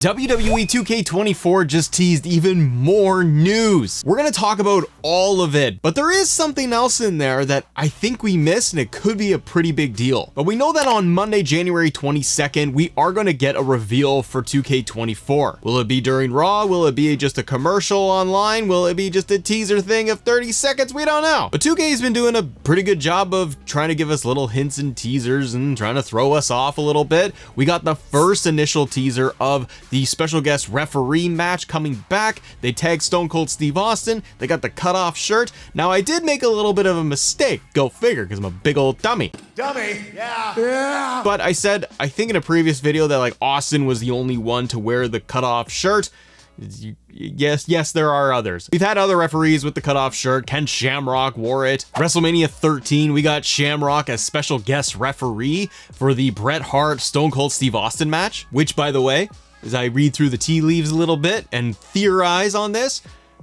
WWE 2K24 just teased even more news. We're gonna talk about all of it, but there is something else in there that I think we missed and it could be a pretty big deal. But we know that on Monday, January 22nd, we are gonna get a reveal for 2K24. Will it be during Raw? Will it be just a commercial online? Will it be just a teaser thing of 30 seconds? We don't know. But 2K has been doing a pretty good job of trying to give us little hints and teasers and trying to throw us off a little bit. We got the first initial teaser of the special guest referee match coming back. They tagged Stone Cold Steve Austin. They got the cutoff shirt. Now I did make a little bit of a mistake. Go figure, because I'm a big old dummy. Yeah. But I said, I think in a previous video that like Austin was the only one to wear the cutoff shirt. Yes, there are others. We've had other referees with the cutoff shirt. Ken Shamrock wore it. WrestleMania 13, we got Shamrock as special guest referee for the Bret Hart Stone Cold Steve Austin match, which, by the way, as I read through the tea leaves a little bit and theorize on this,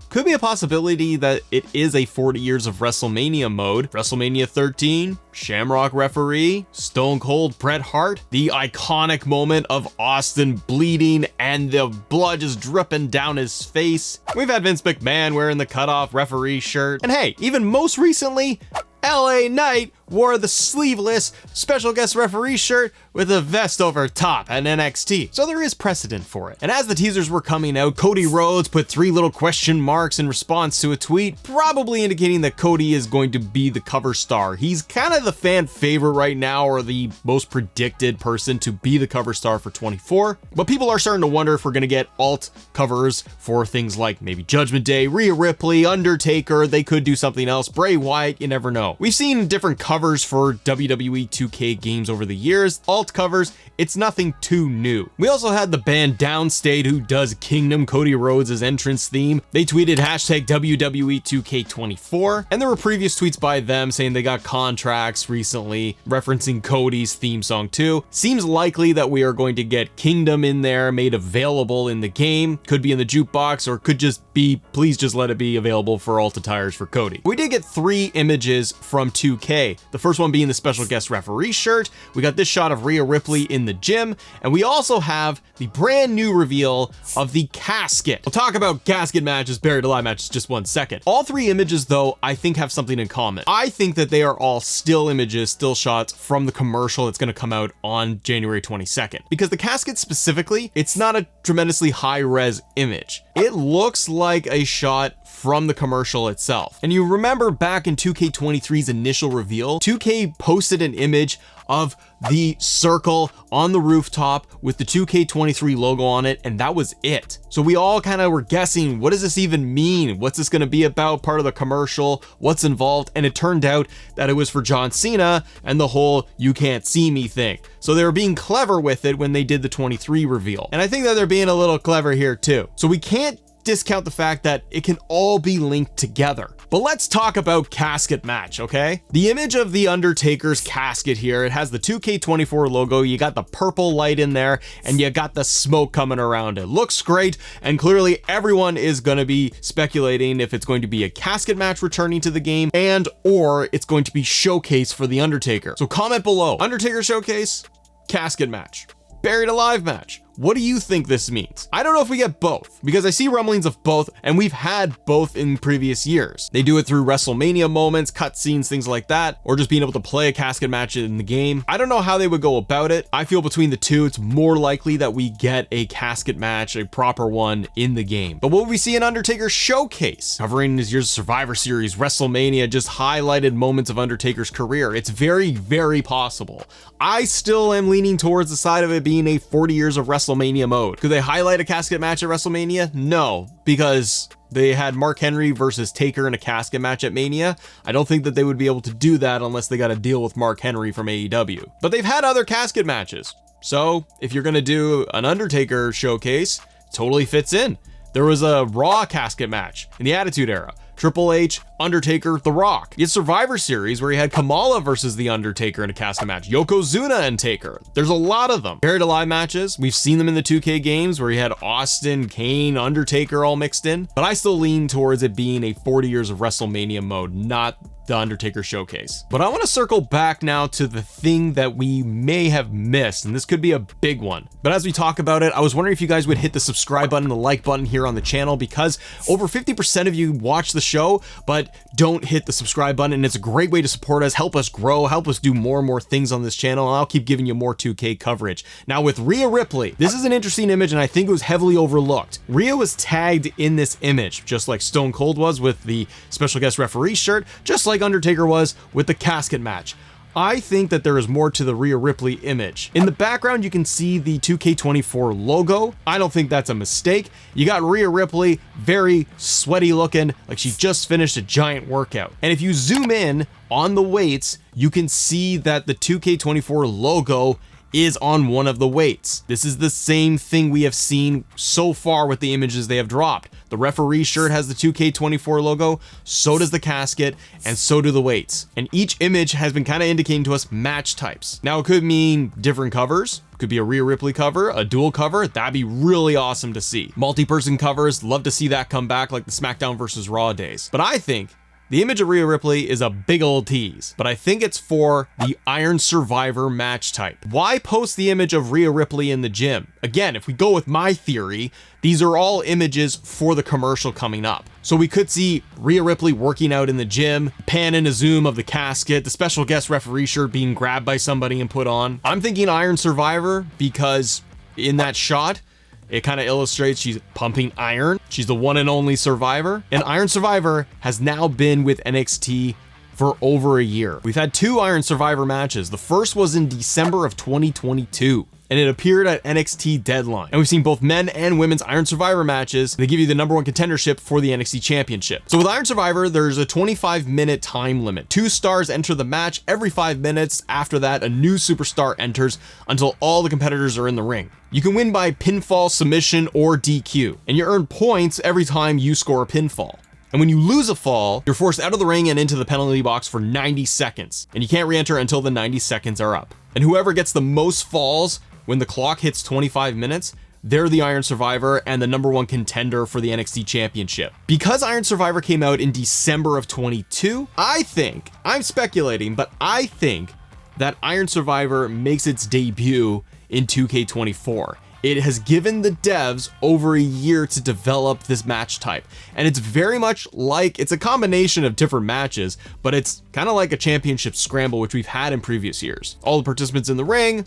could be a possibility that it is a 40 years of WrestleMania mode. WrestleMania 13, Shamrock referee, Stone Cold Bret Hart, the iconic moment of Austin bleeding and the blood just dripping down his face. We've had Vince McMahon wearing the cutoff referee shirt. And hey, even most recently, LA Knight wore the sleeveless special guest referee shirt with a vest over top at NXT. So there is precedent for it. And as the teasers were coming out, Cody Rhodes put 3 little question marks in response to a tweet, probably indicating that Cody is going to be the cover star. He's kind of the fan favorite right now, or the most predicted person to be the cover star for 24. But people are starting to wonder if we're going to get alt covers for things like maybe Judgment Day, Rhea Ripley, Undertaker. They could do something else. Bray Wyatt, you never know. We've seen different covers for WWE 2K games over the years. Alt covers, it's nothing too new. We also had the band Downstate, who does Kingdom, Cody Rhodes' entrance theme. They tweeted hashtag WWE 2K24, and there were previous tweets by them saying they got contracts recently referencing Cody's theme song too. Seems likely that we are going to get Kingdom in there made available in the game. Could be in the jukebox, or could just be, please just let it be available for alt attires for Cody. We did get 3 images from 2K. The first one being the special guest referee shirt. We got this shot of Rhea Ripley in the gym, and we also have the brand new reveal of the casket. We'll talk about casket matches, buried alive matches, just 1 second. All 3 images, though, I think have something in common. I think that they are all still images, still shots from the commercial that's going to come out on January 22nd. Because the casket specifically, it's not a tremendously high-res image. It looks like a shot from the commercial itself. And you remember back in 2K23's initial reveal, 2K posted an image of the circle on the rooftop with the 2K23 logo on it, and that was it. So we all kind of were guessing, what does this even mean? What's this going to be about? Part of the commercial? What's involved? And it turned out that it was for John Cena and the whole "you can't see me" thing. So they were being clever with it when they did the 23 reveal. And I think that they're being a little clever here too. So we can't discount the fact that it can all be linked together. But let's talk about casket match, okay? The image of the Undertaker's casket here, it has the 2K24 logo, you got the purple light in there, and you got the smoke coming around it. Looks great, and clearly everyone is gonna be speculating if it's going to be a casket match returning to the game, and or it's going to be showcase for the Undertaker. So comment below, Undertaker showcase, casket match, buried alive match. What do you think this means? I don't know if we get both, because I see rumblings of both, and we've had both in previous years. They do it through WrestleMania moments, cutscenes, things like that, or just being able to play a casket match in the game. I don't know how they would go about it. I feel between the two, it's more likely that we get a casket match, a proper one, in the game. But will we see an Undertaker showcase covering his years of Survivor Series, WrestleMania, just highlighted moments of Undertaker's career? It's very, very possible. I still am leaning towards the side of it being a 40 years of WrestleMania mode. Could they highlight a casket match at WrestleMania? No, because they had Mark Henry versus Taker in a casket match at Mania. I don't think that they would be able to do that unless they got to deal with Mark Henry from AEW. But they've had other casket matches. So if you're going to do an Undertaker showcase, totally fits in. There was a Raw casket match in the Attitude Era. Triple H Undertaker, The Rock. You had Survivor Series where you had Kamala versus The Undertaker in a casket match, Yokozuna and Taker. There's a lot of them. Buried Alive matches, we've seen them in the 2K games where you had Austin, Kane, Undertaker all mixed in, but I still lean towards it being a 40 years of WrestleMania mode, not the Undertaker showcase. But I want to circle back now to the thing that we may have missed, and this could be a big one. But as we talk about it, I was wondering if you guys would hit the subscribe button, the like button here on the channel, because over 50% of you watch the show, but don't hit the subscribe button, and it's a great way to support us, help us grow, help us do more and more things on this channel, and I'll keep giving you more 2K coverage. Now with Rhea Ripley, this is an interesting image, and I think it was heavily overlooked. Rhea was tagged in this image, just like Stone Cold was with the special guest referee shirt, just like Undertaker was with the casket match. I think that there is more to the Rhea Ripley image. In the background, you can see the 2K24 logo. I don't think that's a mistake. You got Rhea Ripley, very sweaty looking, like she just finished a giant workout. And if you zoom in on the weights, you can see that the 2K24 logo is on one of the weights. This is the same thing we have seen so far with the images they have dropped. The referee shirt has the 2K24 logo, so does the casket, and so do the weights. And each image has been kind of indicating to us match types. Now it could mean different covers. Could be a Rhea Ripley cover, a dual cover. That'd be really awesome to see. Multi-person covers, love to see that come back like the SmackDown versus Raw days. But I think the image of Rhea Ripley is a big old tease, but I think it's for the Iron Survivor match type. Why post the image of Rhea Ripley in the gym? Again, if we go with my theory, these are all images for the commercial coming up. So we could see Rhea Ripley working out in the gym, pan and a zoom of the casket, the special guest referee shirt being grabbed by somebody and put on. I'm thinking Iron Survivor because in that shot, it kind of illustrates she's pumping iron. She's the one and only Survivor. And Iron Survivor has now been with NXT for over a year. We've had 2 Iron Survivor matches. The first was in December of 2022. And it appeared at NXT Deadline. And we've seen both men and women's Iron Survivor matches. They give you the #1 contendership for the NXT Championship. So with Iron Survivor, there's a 25-minute time limit. 2 stars enter the match every 5 minutes. After that, a new superstar enters until all the competitors are in the ring. You can win by pinfall, submission, or DQ. And you earn points every time you score a pinfall. And when you lose a fall, you're forced out of the ring and into the penalty box for 90 seconds. And you can't re-enter until the 90 seconds are up. And whoever gets the most falls when the clock hits 25 minutes, they're the Iron Survivor and the #1 contender for the NXT Championship. Because Iron Survivor came out in December of 22, I'm speculating, but I think that Iron Survivor makes its debut in 2K24. It has given the devs over a year to develop this match type. And it's very much like, it's a combination of different matches, but it's kind of like a championship scramble, which we've had in previous years. All the participants in the ring,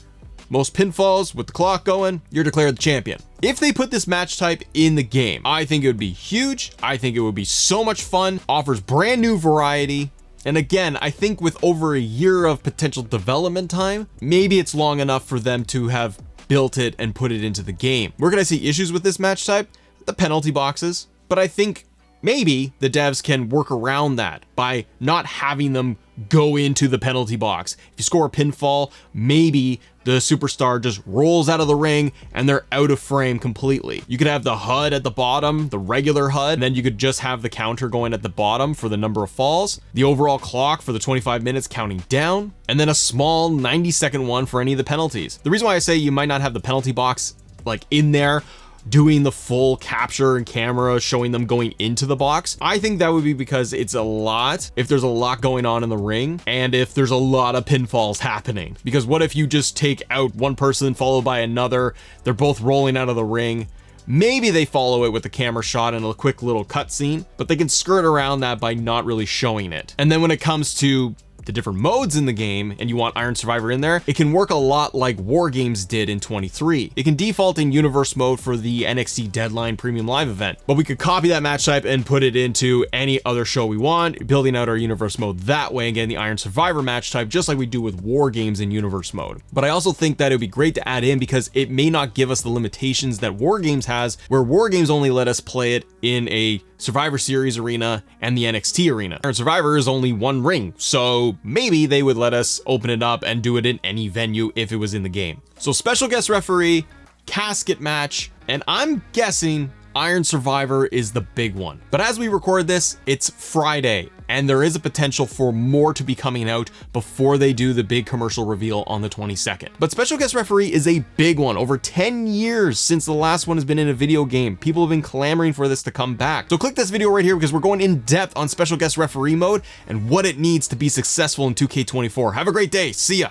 most pinfalls with the clock going, you're declared the champion. If they put this match type in the game, I think it would be huge. I think it would be so much fun, offers brand new variety. And again, I think with over a year of potential development time, maybe it's long enough for them to have built it and put it into the game. Where can I see issues with this match type? The penalty boxes. But I think maybe the devs can work around that by not having them go into the penalty box. If you score a pinfall, maybe the superstar just rolls out of the ring and they're out of frame completely. You could have the HUD at the bottom, the regular HUD, and then you could just have the counter going at the bottom for the number of falls, the overall clock for the 25 minutes counting down, and then a small 90-second one for any of the penalties. The reason why I say you might not have the penalty box like in there doing the full capture and camera showing them going into the box, I think that would be because it's a lot if there's a lot going on in the ring and if there's a lot of pinfalls happening. Because what if you just take out one person followed by another, they're both rolling out of the ring, maybe they follow it with a camera shot and a quick little cutscene, but they can skirt around that by not really showing it. And then when it comes to the different modes in the game and you want Iron Survivor in there, it can work a lot like War Games did in 23. It can default in universe mode for the NXT Deadline Premium Live event, but we could copy that match type and put it into any other show we want, building out our universe mode that way and getting the Iron Survivor match type just like we do with War Games in universe mode. But I also think that it would be great to add in because it may not give us the limitations that War Games has, where War Games only let us play it in a Survivor Series arena and the NXT arena. Iron Survivor is only one ring, so maybe they would let us open it up and do it in any venue if it was in the game. So special guest referee, casket match, and I'm guessing Iron Survivor is the big one. But as we record this, it's Friday, and there is a potential for more to be coming out before they do the big commercial reveal on the 22nd. But Special Guest Referee is a big one. Over 10 years since the last one has been in a video game. People have been clamoring for this to come back. So click this video right here because we're going in depth on Special Guest Referee mode and what it needs to be successful in 2K24. Have a great day. See ya.